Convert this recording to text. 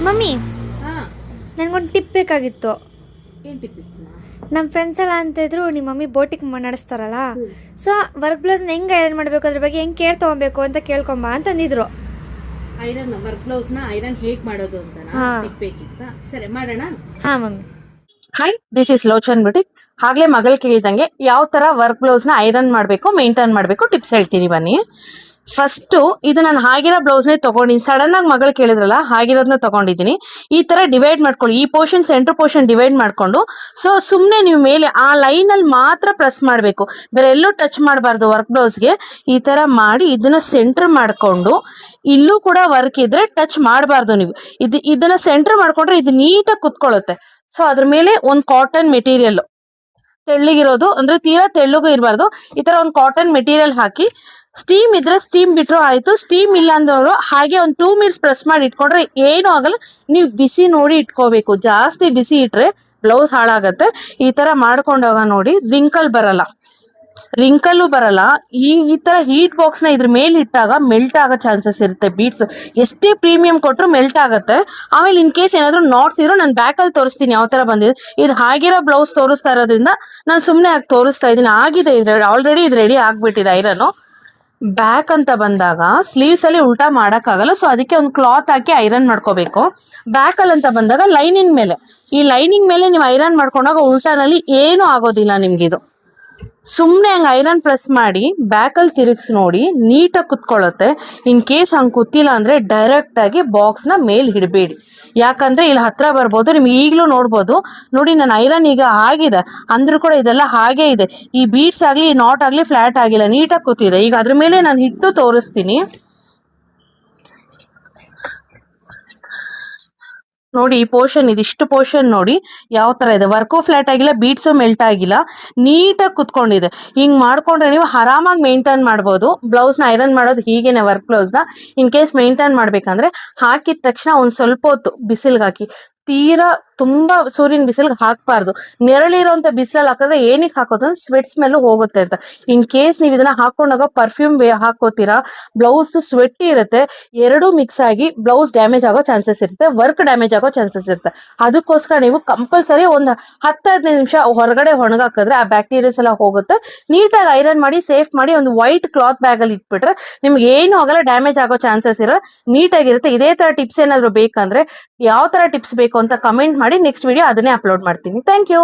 Mummy ಹಾ ನನಗೊಂದು tip ಬೇಕಾಗಿತ್ತು. ಏನು ಟಿಪ್ ಇತ್ತು? ನಮ್ಮ ಫ್ರೆಂಡ್ಸ್ ಎಲ್ಲ ಅಂತಿದ್ರು ನಿಮ್ಮ ಮಮ್ಮಿ ಬೋಟಿಗೆ ನಡೆಸ್ತಾರಲ್ಲ, ಸೊ ವರ್ಕ್ ಬ್ಲೌಸ್ನ ಹೆಂಗೆ ಐರನ್ ಮಾಡಬೇಕು ಅದ್ರ ಬಗ್ಗೆ ಹೆಂಗೆ ಕೇರ್ ತೊಗೊಬೇಕು ಅಂತ ಕೇಳ್ಕೊಂಬ ಅಂತಂದಿದ್ರು. ಐರನ್ ವರ್ಕ್ ಬ್ಲೌಸ್ನ ಐರನ್ ಹೇಗೆ ಮಾಡೋದು ಅಂತ ಟಿಪ್ ಬೇಕಿತ್ತ? ಸರಿ ಮಾಡೋಣ. ಹಾಂ mummy. Hi, this is Lochan BT. ಆಗ್ಲೇ ಮಗಳು ಕೇಳಿದಂಗೆ ಯಾವ ತರ ವರ್ಕ್ ಬ್ಲೌಸ್ ನ ಐರನ್ ಮಾಡಬೇಕು, ಮೇಂಟೈನ್ ಮಾಡಬೇಕು ಟಿಪ್ಸ್ ಹೇಳ್ತೀನಿ ಬನ್ನಿ. ಫಸ್ಟ್ ಇದು ನಾನು ಹಾಗಿರೋ ಬ್ಲೌಸ್ನೇ ತಗೊಂಡಿನಿ. ಸಡನ್ ಆಗಿ ಮಗಳು ಕೇಳಿದ್ರಲ್ಲ, ಹಾಗಿರೋದನ್ನ ತಗೊಂಡಿದ್ದೀನಿ. ಈ ತರ ಡಿವೈಡ್ ಮಾಡ್ಕೊಳ್ಳಿ, ಈ ಪೋರ್ಷನ್ ಸೆಂಟರ್ ಪೋರ್ಷನ್ ಡಿವೈಡ್ ಮಾಡ್ಕೊಂಡು, ಸೊ ಸುಮ್ನೆ ನೀವು ಮೇಲೆ ಆ ಲೈನ್ ಅಲ್ಲಿ ಮಾತ್ರ ಪ್ರೆಸ್ ಮಾಡಬೇಕು, ಬೇರೆ ಎಲ್ಲೂ ಟಚ್ ಮಾಡಬಾರ್ದು. ವರ್ಕ್ ಬ್ಲೌಸ್ಗೆ ಈ ತರ ಮಾಡಿ ಇದನ್ನ ಸೆಂಟರ್ ಮಾಡ್ಕೊಂಡು, ಇಲ್ಲೂ ಕೂಡ ವರ್ಕ್ ಇದ್ರೆ ಟಚ್ ಮಾಡಬಾರ್ದು ನೀವು. ಇದನ್ನ ಸೆಂಟರ್ ಮಾಡ್ಕೊಂಡ್ರೆ ಇದು ನೀಟಾಗಿ ಕುತ್ಕೊಳ್ಳುತ್ತೆ. ಸೊ ಅದ್ರ ಮೇಲೆ ಒಂದು ಕಾಟನ್ ಮೆಟೀರಿಯಲ್ ತೆಳ್ಳಗಿರೋದು, ಅಂದ್ರೆ ತೀರಾ ತೆಳ್ಳಗೂ ಇರಬಾರ್ದು, ಈ ತರ ಒಂದು ಕಾಟನ್ ಮೆಟೀರಿಯಲ್ ಹಾಕಿ, ಸ್ಟೀಮ್ ಇದ್ರೆ ಸ್ಟೀಮ್ ಬಿಟ್ರು ಆಯ್ತು, ಸ್ಟೀಮ್ ಇಲ್ಲ ಅಂದವರು ಹಾಗೆ ಒಂದು 2 ಮಿನಿಟ್ಸ್ ಪ್ರೆಸ್ ಮಾಡಿ ಇಟ್ಕೊಂಡ್ರೆ ಏನು ಆಗಲ್ಲ. ನೀವು ಬಿಸಿ ನೋಡಿ ಇಟ್ಕೋಬೇಕು, ಜಾಸ್ತಿ ಬಿಸಿ ಇಟ್ರೆ ಬ್ಲೌಸ್ ಹಾಳಾಗತ್ತೆ. ಈ ತರ ಮಾಡ್ಕೊಂಡಾಗ ನೋಡಿ ರಿಂಕಲ್ಲು ಬರಲ್ಲ. ಈ ತರ ಹೀಟ್ ಬಾಕ್ಸ್ ನ ಇದ್ರ ಮೇಲೆ ಇಟ್ಟಾಗ ಮೆಲ್ಟ್ ಆಗೋ ಚಾನ್ಸಸ್ ಇರುತ್ತೆ. ಬೀಡ್ಸ್ ಎಷ್ಟೇ ಪ್ರೀಮಿಯಂ ಕೊಟ್ಟರು ಮೆಲ್ಟ್ ಆಗುತ್ತೆ. ಆಮೇಲೆ ಇನ್ ಕೇಸ್ ಏನಾದ್ರು ನಾಟ್ಸ್ ಇರೋ ನಾನು ಬ್ಯಾಕ್ ಅಲ್ಲಿ ತೋರಿಸ್ತೀನಿ ಯಾವ ತರ ಬಂದಿದೆ. ಇದು ಹಾಗಿರೋ ಬ್ಲೌಸ್ ತೋರಿಸ್ತಾ ಇರೋದ್ರಿಂದ ನಾನು ಸುಮ್ಮನೆ ಆಗಿ ತೋರಿಸ್ತಾ ಇದ್ದೀನಿ. ಆಗಿದೆ, ಆಲ್ರೆಡಿ ಇದು ರೆಡಿ ಆಗ್ಬಿಟ್ಟಿದೆ ಐರನ್. ಬ್ಯಾಕ್ ಅಂತ ಬಂದಾಗ ಸ್ಲೀವ್ಸ್ ಅಲ್ಲಿ ಉಲ್ಟಾ ಮಾಡಕ್ಕಾಗಲ್ಲ, ಸೊ ಅದಕ್ಕೆ ಒಂದು ಕ್ಲಾತ್ ಹಾಕಿ ಐರನ್ ಮಾಡ್ಕೋಬೇಕು. ಬ್ಯಾಕ್ ಅಲ್ಲಿ ಅಂತ ಬಂದಾಗ ಲೈನಿಂಗ್ ಮೇಲೆ, ಈ ಲೈನಿಂಗ್ ಮೇಲೆ ನೀವು ಐರನ್ ಮಾಡ್ಕೊಂಡಾಗ ಉಲ್ಟಾನಲ್ಲಿ ಏನೂ ಆಗೋದಿಲ್ಲ ನಿಮ್ಗಿದು. ಸುಮ್ಮನೆ ಹಂಗೆ ಐರನ್ ಪ್ರೆಸ್ ಮಾಡಿ ಬ್ಯಾಕಲ್ಲಿ ತಿರುಗಿಸಿ ನೋಡಿ, ನೀಟಾಗಿ ಕುತ್ಕೊಳ್ಳುತ್ತೆ. ಇನ್ ಕೇಸ್ ಹಂಗೆ ಕೂತಿಲ್ಲ ಅಂದರೆ ಡೈರೆಕ್ಟಾಗಿ ಬಾಕ್ಸ್ನ ಮೇಲೆ ಹಿಡಬೇಡಿ, ಯಾಕಂದರೆ ಇಲ್ಲಿ ಹತ್ರ ಬರ್ಬೋದು. ನಿಮ್ಗೆ ಈಗಲೂ ನೋಡ್ಬೋದು ನೋಡಿ, ನಾನು ಐರನ್ ಈಗ ಆಗಿದೆ ಅಂದ್ರೂ ಕೂಡ ಇದೆಲ್ಲ ಹಾಗೇ ಇದೆ. ಈ ಬೀಡ್ಸ್ ಆಗಲಿ ನಾಟ್ ಆಗಲಿ ಫ್ಲ್ಯಾಟ್ ಆಗಿಲ್ಲ, ನೀಟಾಗಿ ಕೂತಿದೆ. ಈಗ ಅದ್ರ ಮೇಲೆ ನಾನು ಇಟ್ಟು ತೋರಿಸ್ತೀನಿ ನೋಡಿ. ಈ ಪೋರ್ಷನ್, ಇದಿಷ್ಟು ಪೋರ್ಷನ್ ನೋಡಿ ಯಾವ ತರ ಇದೆ. ವರ್ಕು ಫ್ಲಾಟ್ ಆಗಿಲ್ಲ, ಬೀಡ್ಸು ಮೆಲ್ಟ್ ಆಗಿಲ್ಲ, ನೀಟಾಗಿ ಕುತ್ಕೊಂಡಿದೆ. ಹಿಂಗ್ ಮಾಡ್ಕೊಂಡ್ರೆ ನೀವು ಆರಾಮಾಗಿ ಮೇಂಟೈನ್ ಮಾಡ್ಬೋದು. ಬ್ಲೌಸ್ನ ಐರನ್ ಮಾಡೋದು ಹೀಗೇನೆ. ವರ್ಕ್ ಬ್ಲೌಸ್ನ ಇನ್ ಕೇಸ್ ಮೇಂಟೈನ್ ಮಾಡ್ಬೇಕಂದ್ರೆ ಹಾಕಿದ ತಕ್ಷಣ ಒಂದ್ ಸ್ವಲ್ಪ ಹೊತ್ತು ಬಿಸಿಲ್ಗೆ ಹಾಕಿ, ತೀರಾ ತುಂಬಾ ಸೂರ್ಯನ ಬಿಸಿಲ್ಗೆ ಹಾಕ್ಬಾರ್ದು. ನೆರಳಿರೋಂಥ ಬಿಸಿಲಲ್ಲಿ ಹಾಕಿದ್ರೆ ಏನಕ್ಕೆ ಹಾಕೋದು, ಸ್ವೆಟ್ ಸ್ಮೆಲ್ ಹೋಗುತ್ತೆ ಅಂತ. ಇನ್ ಕೇಸ್ ನೀವು ಇದನ್ನ ಹಾಕೊಂಡಾಗ ಪರ್ಫ್ಯೂಮ್ ಹಾಕೋತೀರಾ, ಬ್ಲೌಸ್ ಸ್ವೆಟ್ಟಿ ಇರುತ್ತೆ, ಎರಡೂ ಮಿಕ್ಸ್ ಆಗಿ ಬ್ಲೌಸ್ ಡ್ಯಾಮೇಜ್ ಆಗೋ ಚಾನ್ಸಸ್ ಇರುತ್ತೆ, ವರ್ಕ್ ಡ್ಯಾಮೇಜ್ ಆಗೋ ಚಾನ್ಸಸ್ ಇರುತ್ತೆ. ಅದಕ್ಕೋಸ್ಕರ ನೀವು ಕಂಪಲ್ಸರಿ ಒಂದು 10-15 ನಿಮಿಷ ಹೊರಗಡೆ ಒಣಗಾಕಿದ್ರೆ ಆ ಬ್ಯಾಕ್ಟೀರಿಯಾಸ್ ಎಲ್ಲ ಹೋಗುತ್ತೆ. ನೀಟಾಗಿ ಐರನ್ ಮಾಡಿ ಸೇಫ್ ಮಾಡಿ ಒಂದು ವೈಟ್ ಕ್ಲಾತ್ ಬ್ಯಾಗ್ ಅಲ್ಲಿ ಇಟ್ಬಿಟ್ರೆ ನಿಮ್ಗೆ ಏನು ಆಗಲ್ಲ, ಡ್ಯಾಮೇಜ್ ಆಗೋ ಚಾನ್ಸಸ್ ಇರಲ್ಲ, ನೀಟಾಗಿರುತ್ತೆ. ಇದೇ ತರ ಟಿಪ್ಸ್ ಏನಾದ್ರು ಬೇಕಂದ್ರೆ, ಯಾವ ತರ ಟಿಪ್ಸ್ ಬೇಕು ಅಂತ ಕಮೆಂಟ್ ಮಾಡಿ, ನೆಕ್ಸ್ಟ್ ವಿಡಿಯೋ ಅದನ್ನೇ ಅಪ್ಲೋಡ್ ಮಾಡ್ತೀನಿ. Thank you.